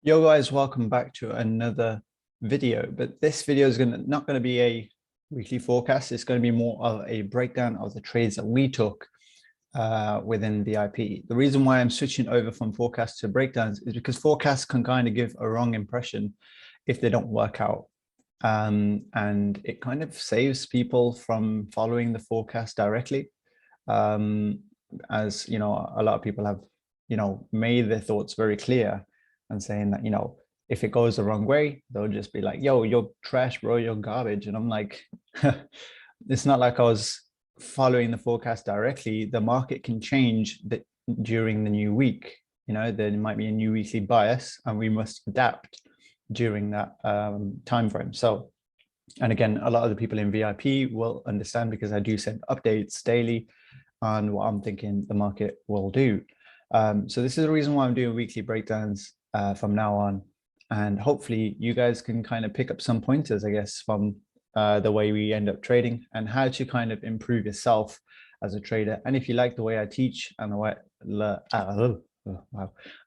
Yo guys, welcome back to another video. But this video is not going to be a weekly forecast. It's going to be more of a breakdown of the trades that we took within VIP. The reason why I'm switching over from forecasts to breakdowns is because forecasts can kind of give a wrong impression if they don't work out. And it kind of saves people from following the forecast directly. As you know, a lot of people have, made their thoughts very clear and saying that, if it goes the wrong way, they'll just be like, yo, you're trash, bro, you're garbage. And I'm like, it's not like I was following the forecast directly. The market can change during the new week. There might be a new weekly bias and we must adapt during that time frame. So, and again, a lot of the people in VIP will understand because I do send updates daily on what I'm thinking the market will do. So this is the reason why I'm doing weekly breakdowns from now on. And hopefully you guys can kind of pick up some pointers, I guess, from the way we end up trading and how to kind of improve yourself as a trader. And if you like the way I teach and the way,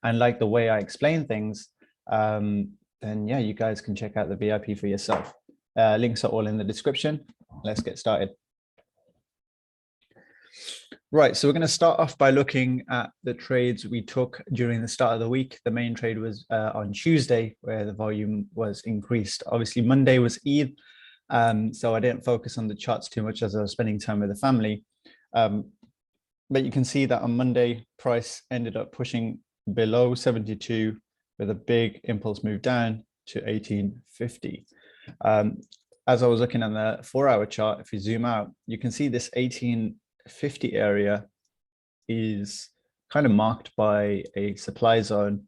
and like the way I explain things, then yeah, you guys can check out the VIP for yourself. Links are all in the description. Let's get started. Right, so we're going to start off by looking at the trades we took during the start of the week. The main trade was on Tuesday, where the volume was increased. Obviously, Monday was Eid, so I didn't focus on the charts too much as I was spending time with the family. But you can see that on Monday, price ended up pushing below 72 with a big impulse move down to 1850. As I was looking at the 4-hour chart, if you zoom out, you can see this 1850 area is kind of marked by a supply zone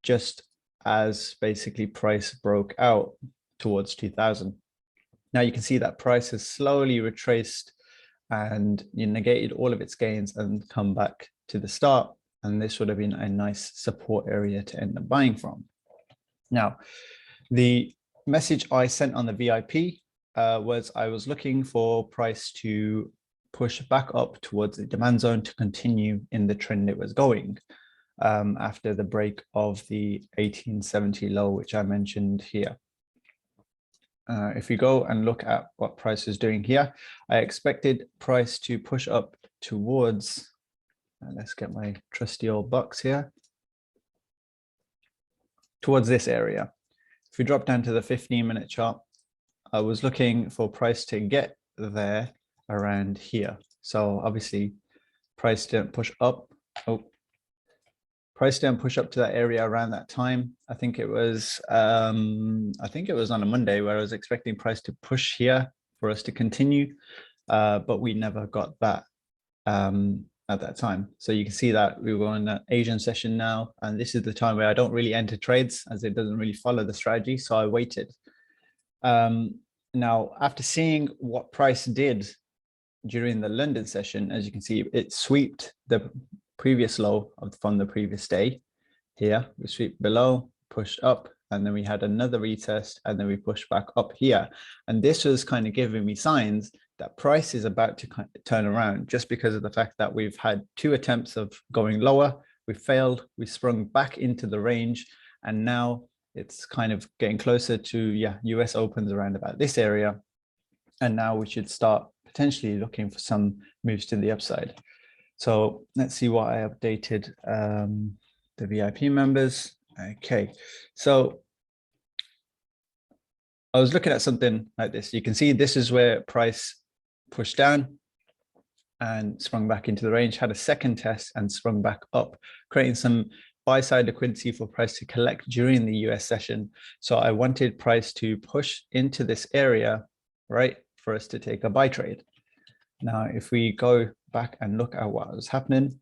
just as basically price broke out towards 2000. Now you can see that price has slowly retraced and negated all of its gains and come back to the start, and this would have been a nice support area to end up buying from. Now the message I sent on the VIP was I was looking for price to push back up towards the demand zone to continue in the trend it was going after the break of the 1870 low, which I mentioned here. If we go and look at what price is doing here, I expected price to push up towards, let's get my trusty old box here, towards this area. If we drop down to the 15-minute chart, I was looking for price to get there around here. So obviously price didn't push up. Price didn't push up to that area around that time. I think it was on a Monday where I was expecting price to push here for us to continue, but we never got that at that time. So you can see that we were on an Asian session now, and this is the time where I don't really enter trades as it doesn't really follow the strategy. So I waited. Now, after seeing what price did during the London session, as you can see, it swept the previous low from the previous day. Here, we swept below, pushed up, and then we had another retest, and then we pushed back up here. And this was kind of giving me signs that price is about to kind of turn around, just because of the fact that we've had 2 attempts of going lower. We failed, we sprung back into the range, and now it's kind of getting closer to, yeah, US opens around about this area. And now we should start potentially looking for some moves to the upside. So let's see what I updated the VIP members. Okay, so I was looking at something like this. You can see this is where price pushed down and sprung back into the range, had a second test and sprung back up, creating some buy-side liquidity for price to collect during the US session. So I wanted price to push into this area, right, for us to take a buy trade. Now, if we go back and look at what was happening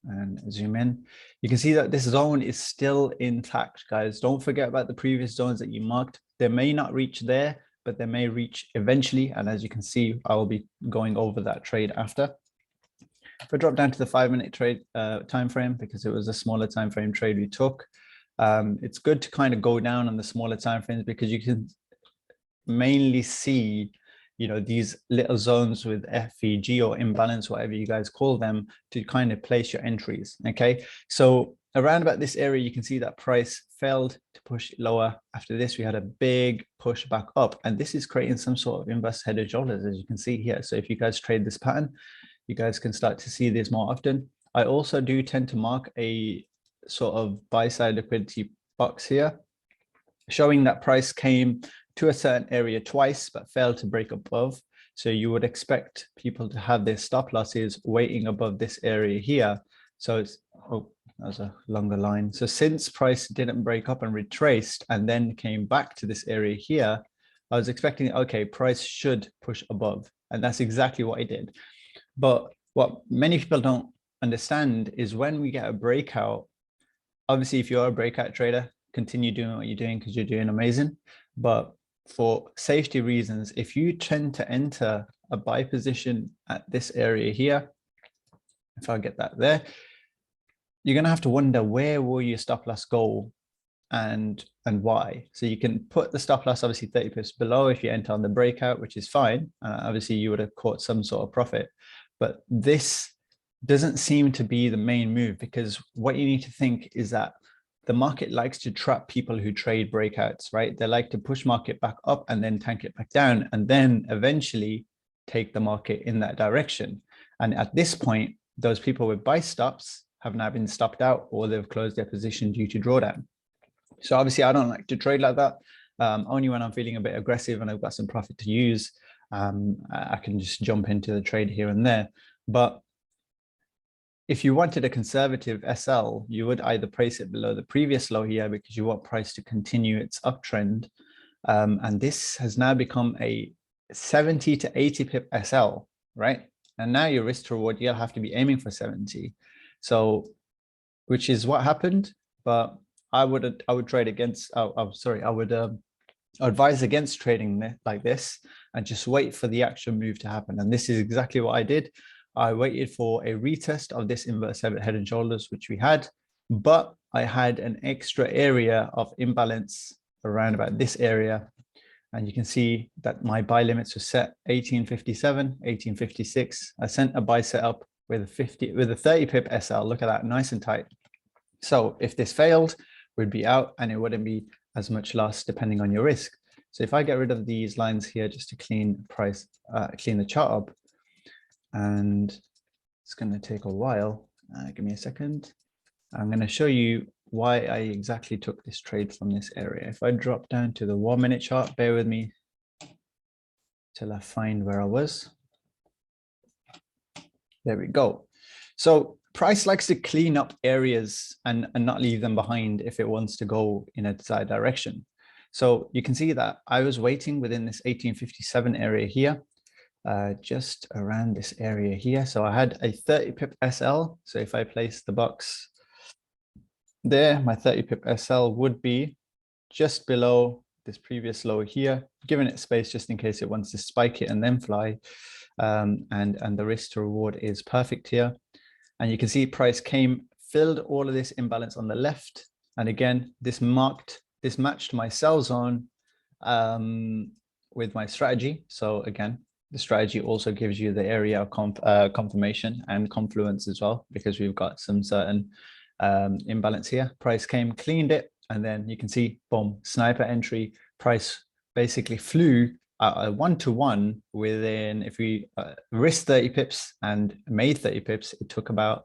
and zoom in, you can see that this zone is still intact, guys. Don't forget about the previous zones that you marked. They may not reach there, but they may reach eventually. And as you can see, I will be going over that trade after. If I drop down to the 5-minute trade time frame, because it was a smaller time frame trade we took, it's good to kind of go down on the smaller time frames because you can mainly see these little zones with FEG or imbalance, whatever you guys call them, to kind of place your entries. Okay, so around about this area, you can see that price failed to push lower. After this, we had a big push back up, and this is creating some sort of inverse head and shoulders, as you can see here. So if you guys trade this pattern, you guys can start to see this more often. I also do tend to mark a sort of buy side liquidity box here, showing that price came to a certain area twice, but failed to break above. So you would expect people to have their stop losses waiting above this area here. So it's, oh, that was a longer line. So since price didn't break up and retraced and then came back to this area here, I was expecting, okay, price should push above. And that's exactly what it did. But what many people don't understand is when we get a breakout, obviously, if you're a breakout trader, continue doing what you're doing because you're doing amazing. But for safety reasons, if you tend to enter a buy position at this area here, if I get that there, you're going to have to wonder where will your stop loss go and why. So you can put the stop loss obviously 30 pips below if you enter on the breakout, which is fine. Obviously, you would have caught some sort of profit. But this doesn't seem to be the main move, because what you need to think is that the market likes to trap people who trade breakouts, right? They like to push market back up and then tank it back down and then eventually take the market in that direction. And at this point, those people with buy stops have now been stopped out, or they've closed their position due to drawdown. So obviously I don't like to trade like that. Only when I'm feeling a bit aggressive and I've got some profit to use, I can just jump into the trade here and there. But if you wanted a conservative SL, you would either price it below the previous low here because you want price to continue its uptrend. And this has now become a 70 to 80 pip SL, right? And now your risk to reward, you'll have to be aiming for 70. So, which is what happened, but I would trade against, I would advise against trading like this and just wait for the actual move to happen. And this is exactly what I did. I waited for a retest of this inverse head and shoulders, which we had, but I had an extra area of imbalance around about this area. And you can see that my buy limits were set 1857, 1856. I sent a buy setup with a 30 pip SL. Look at that, nice and tight. So if this failed, we'd be out and it wouldn't be as much loss depending on your risk. So if I get rid of these lines here just to clean the chart up, and it's going to take a while. Give me a second. I'm going to show you why I exactly took this trade from this area. If I drop down to the 1 minute chart, bear with me till I find where I was. There we go. So price likes to clean up areas and not leave them behind if it wants to go in a desired direction. So you can see that I was waiting within this 1857 area here, just around this area here. So I had a 30 pip SL. So if I place the box there, my 30 pip SL would be just below this previous low here, giving it space just in case it wants to spike it and then fly. And the risk to reward is perfect here. And you can see price filled all of this imbalance on the left. And again, this matched my sell zone with my strategy. So again, the strategy also gives you the area of confirmation and confluence as well, because we've got some certain imbalance here. Price cleaned it, and then you can see, boom, sniper entry. Price basically flew a 1-to-1 within, if we risked 30 pips and made 30 pips, it took about,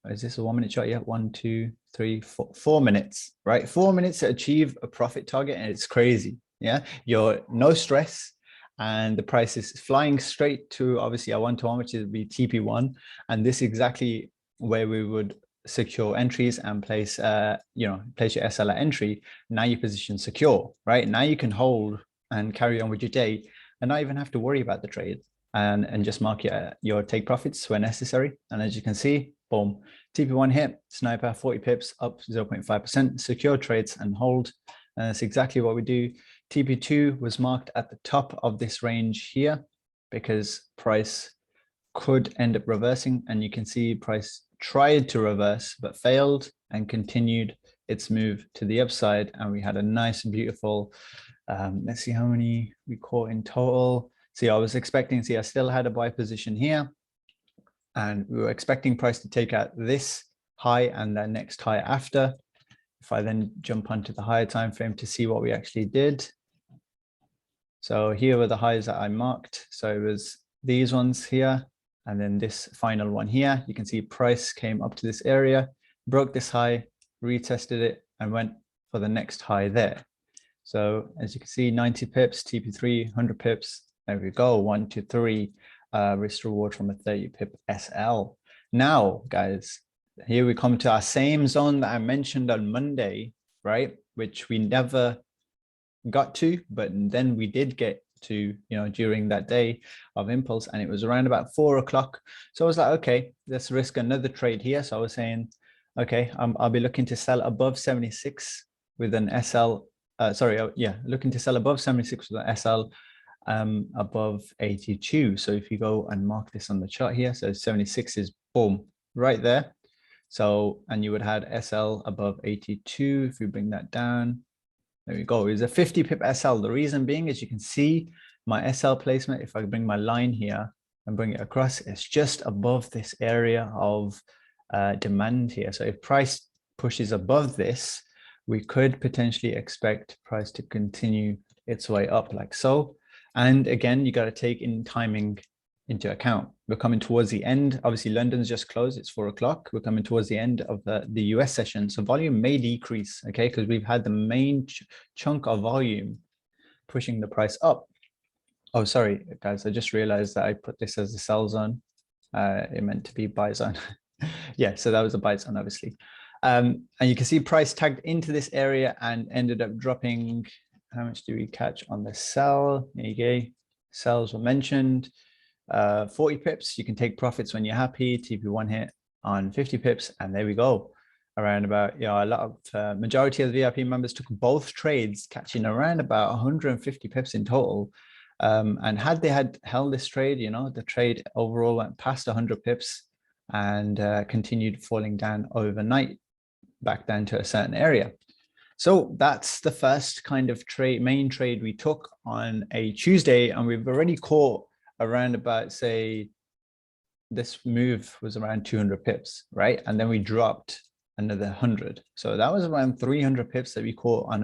is this a 1 minute chart? Yeah, 1, 2, 3, 4 minutes, right? 4 minutes to achieve a profit target, and it's crazy. Yeah, you're no stress. And the price is flying straight to obviously a 1-to-1, which is be TP1. And this is exactly where we would secure entries and place your SL at entry. Now your position secure, right? Now you can hold and carry on with your day and not even have to worry about the trade, and just mark your take profits where necessary. And as you can see, boom, TP1 hit, sniper, 40 pips, up 0.5%, secure trades and hold. And that's exactly what we do. TP2 was marked at the top of this range here because price could end up reversing. And you can see price tried to reverse, but failed and continued its move to the upside. And we had a nice, beautiful, let's see how many we caught in total. See, I was expecting, I still had a buy position here. And we were expecting price to take out this high and the next high after. If I then jump onto the higher time frame to see what we actually did. So here were the highs that I marked. So it was these ones here, and then this final one here. You can see price came up to this area, broke this high, retested it, and went for the next high there. So as you can see, 90 pips, TP3, 100 pips. There we go, 1, 2, 3, risk reward from a 30 pip SL. Now, guys, here we come to our same zone that I mentioned on Monday, right? Which we never got to, but then we did get to, you know, during that day of impulse, and it was around about 4 o'clock. So I was like, okay, let's risk another trade here. So I was saying, okay, I'll be looking to sell above 76 with an SL. Looking to sell above 76 with an SL above 82. So if you go and mark this on the chart here, so 76 is boom right there. So, and you would have SL above 82. If you bring that down, there we go. It's a 50 pip SL. The reason being is you can see my SL placement. If I bring my line here and bring it across, it's just above this area of demand here. So if price pushes above this, we could potentially expect price to continue its way up like so. And again, you got to take in timing into account. We're coming towards the end. Obviously, London's just closed. It's 4 o'clock. We're coming towards the end of the US session. So volume may decrease, okay, because we've had the main chunk of volume pushing the price up. Oh, sorry, guys. I just realized that I put this as a sell zone. It meant to be buy zone. Yeah, so that was a buy zone, obviously. And you can see price tagged into this area and ended up dropping. How much do we catch on the sell? There you go. Sells were mentioned. 40 pips. You can take profits when you're happy. TP1 hit on 50 pips, and there we go. Around about, you know, a lot of majority of the VIP members took both trades, catching around about 150 pips in total. And had they had held this trade, you know, the trade overall went past 100 pips and continued falling down overnight back down to a certain area. So that's the first kind of main trade we took on a Tuesday, and we've already caught around about, say, this move was around 200 pips, right? And then we dropped another 100. So that was around 300 pips that we caught on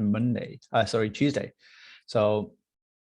a Tuesday. So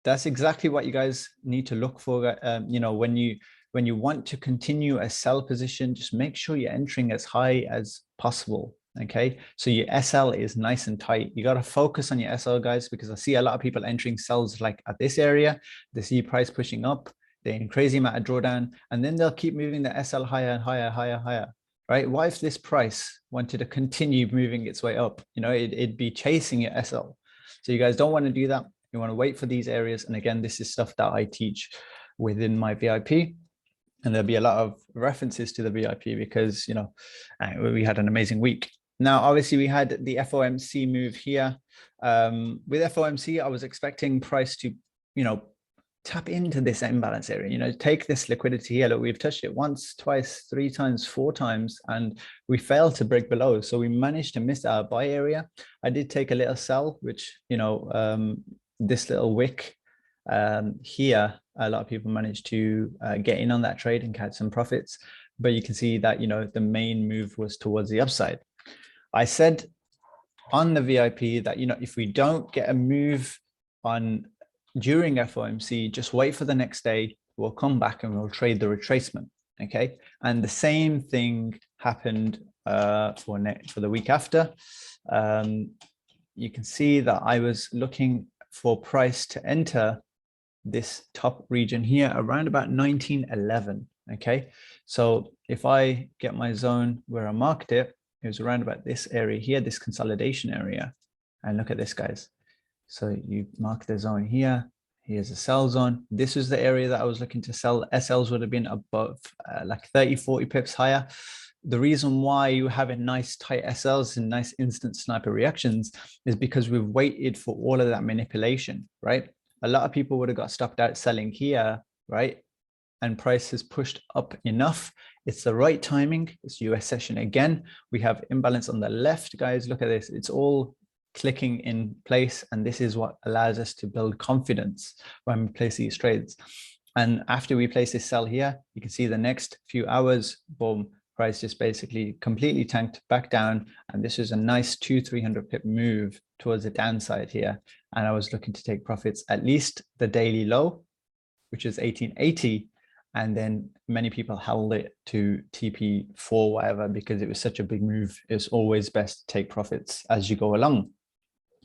that's exactly what you guys need to look for. You know, when you want to continue a sell position, just make sure you're entering as high as possible. Okay, so your SL is nice and tight. You got to focus on your SL, guys, because I see a lot of people entering sells like at this area. They see price pushing up, they're in crazy amount of drawdown, and then they'll keep moving the SL higher and higher, higher, higher, right? What if this price wanted to continue moving its way up? You know, it'd be chasing your SL. So you guys don't want to do that. You want to wait for these areas. And again, this is stuff that I teach within my VIP. And there'll be a lot of references to the VIP because, you know, we had an amazing week. Now, obviously, we had the FOMC move here. With FOMC, I was expecting price to, you know, tap into this imbalance area, you know, take this liquidity here. Look, we've touched it once, twice, 3 times, 4 times, and we failed to break below. So we managed to miss our buy area. I did take a little sell, which, you know, this little wick here, a lot of people managed to get in on that trade and catch some profits. But you can see that, you know, the main move was towards the upside. I said on the VIP that, you know, if we don't get a move on during FOMC, just wait for the next day. We'll come back and we'll trade the retracement. Okay. And the same thing happened for the week after. You can see that I was looking for price to enter this top region here around about 1911. Okay. So if I get my zone where I marked it, it was around about this area here, this consolidation area. And look at this, guys. So you mark the zone here. Here's a sell zone. This is the area that I was looking to sell. SLs would have been above like 30, 40 pips higher. The reason why you have a nice tight SLs and nice instant sniper reactions is because we've waited for all of that manipulation, right? A lot of people would have got stopped out selling here, right? And price has pushed up enough. It's the right timing. It's US session again. We have imbalance on the left, guys. Look at this. It's all clicking in place. And this is what allows us to build confidence when we place these trades. And after we place this sell here, you can see the next few hours, boom, price just basically completely tanked back down. And this is a nice 200-300 pip move towards the downside here. And I was looking to take profits at least the daily low, which is 1880. And then many people held it to TP4, whatever, because it was such a big move. It's always best to take profits as you go along.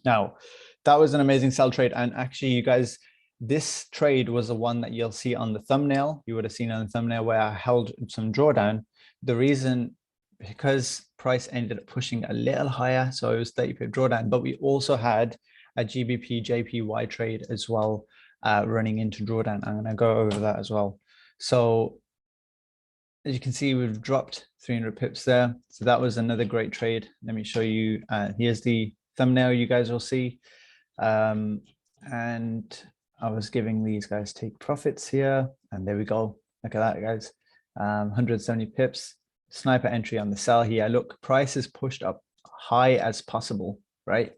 Now, that was an amazing sell trade. And actually, you guys, this trade was the one that you'll see on the thumbnail. You would have seen on the thumbnail where I held some drawdown. The reason, because price ended up pushing a little higher, so it was 30 pip drawdown, but we also had a GBP JPY trade as well, running into drawdown. I'm going to go over that as well. So as you can see, we've dropped 300 pips there. So that was another great trade. Let me show you. Here's the thumbnail you guys will see. And I was giving these guys take profits here. And there we go. Look at that, guys. 170 pips. Sniper entry on the sell here. Look, price is pushed up high as possible, right?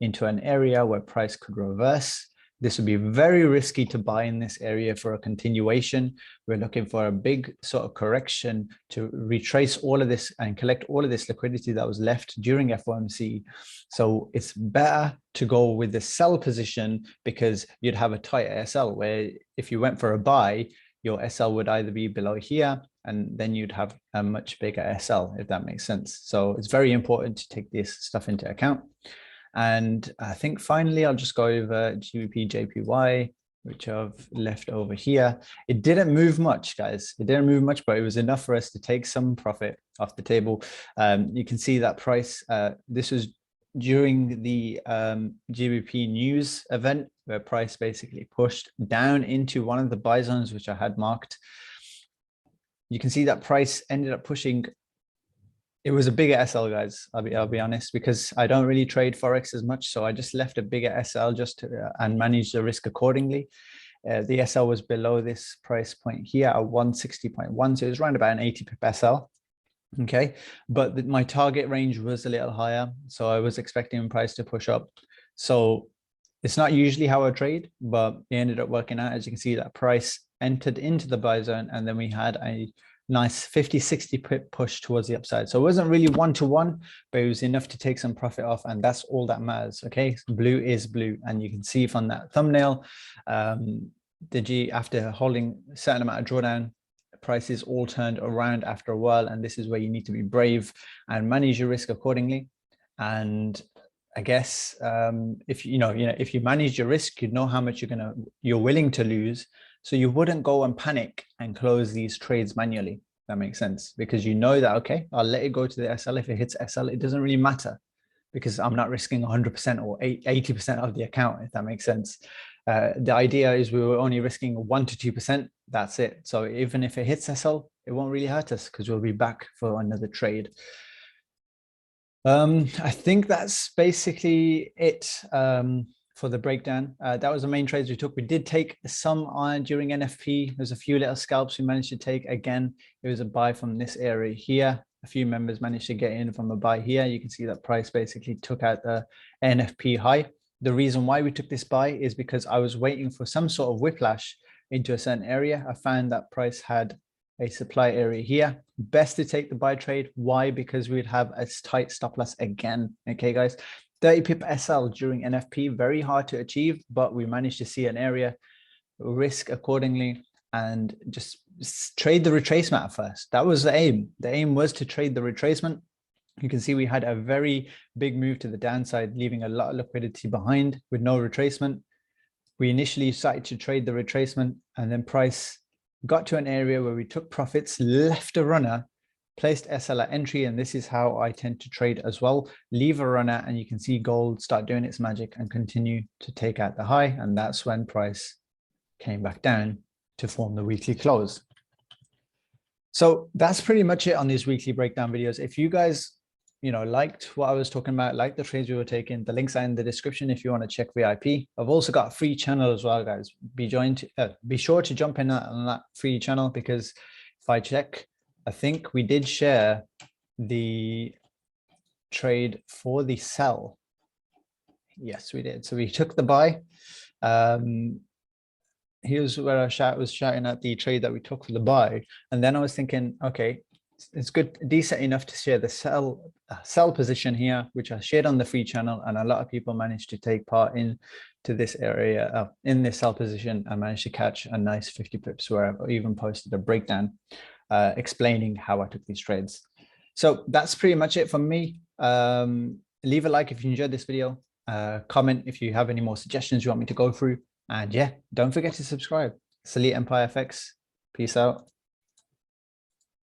Into an area where price could reverse. This would be very risky to buy in this area for a continuation. We're looking for a big sort of correction to retrace all of this and collect all of this liquidity that was left during FOMC. So it's better to go with the sell position because you'd have a tighter SL where if you went for a buy, your SL would either be below here and then you'd have a much bigger SL, if that makes sense. So it's very important to take this stuff into account. And I think finally, I'll just go over GBP JPY, which I've left over here. It didn't move much, guys. It didn't move much, but it was enough for us to take some profit off the table. You can see that price. This was during the GBP news event where price basically pushed down into one of the buy zones, which I had marked. You can see that price ended up pushing. It was a bigger SL, guys. I'll be honest, because I don't really trade Forex as much. So I just left a bigger SL just to, and managed the risk accordingly. The SL was below this price point here at 160.1. So it was around about an 80 pip SL. Okay. But my target range was a little higher. So I was expecting price to push up. So it's not usually how I trade, but it ended up working out. As you can see, that price entered into the buy zone, and then we had a nice 50-60 pip push towards the upside. So it wasn't really one-to-one, but it was enough to take some profit off, and that's all that matters. Okay, blue is blue, and you can see from that thumbnail, the G, after holding a certain amount of drawdown, prices all turned around after a while, and this is where you need to be brave and manage your risk accordingly. And I guess if if you manage your risk, you know how much you're willing to lose. So you wouldn't go and panic and close these trades manually. That makes sense, because you know that, okay, I'll let it go to the SL. If it hits SL, it doesn't really matter because I'm not risking 100% or 80% of the account, if that makes sense. The idea is we were only risking 1 to 2%. That's it. So even if it hits SL, it won't really hurt us because we'll be back for another trade. I think that's basically it. For the breakdown. That was the main trades we took. We did take some on during NFP. There's a few little scalps we managed to take. Again, it was a buy from this area here. A few members managed to get in from a buy here. You can see that price basically took out the NFP high. The reason why we took this buy is because I was waiting for some sort of whiplash into a certain area. I found that price had a supply area here. Best to take the buy trade. Why? Because we'd have a tight stop loss again. Okay, guys. 30 pip SL during NFP, very hard to achieve, but we managed to see an area, risk accordingly, and just trade the retracement at first. That was the aim. The aim was to trade the retracement. You can see we had a very big move to the downside, leaving a lot of liquidity behind with no retracement. We initially started to trade the retracement, and then price got to an area where we took profits, left a runner, placed SL at entry, and this is how I tend to trade as well. Leave a runner, and you can see gold start doing its magic and continue to take out the high, and that's when price came back down to form the weekly close. So that's pretty much it on these weekly breakdown videos. If you guys liked what I was talking about, like the trades we were taking, the links are in the description if you want to check VIP. I've also got a free channel as well, guys. Be sure to jump in on that free channel, because if I check, I think we did share the trade for the sell. Yes, we did. So we took the buy. Here's where I was shouting at the trade that we took for the buy. And then I was thinking, okay, it's good, decent enough to share the sell position here, which I shared on the free channel, and a lot of people managed to take part in to this area in this sell position. I managed to catch a nice 50 pips where I even posted a breakdown explaining how I took these trades. So that's pretty much it from me. Leave a like if you enjoyed this video. Comment if you have any more suggestions you want me to go through. And yeah, don't forget to subscribe. Salute Empire FX. Peace out.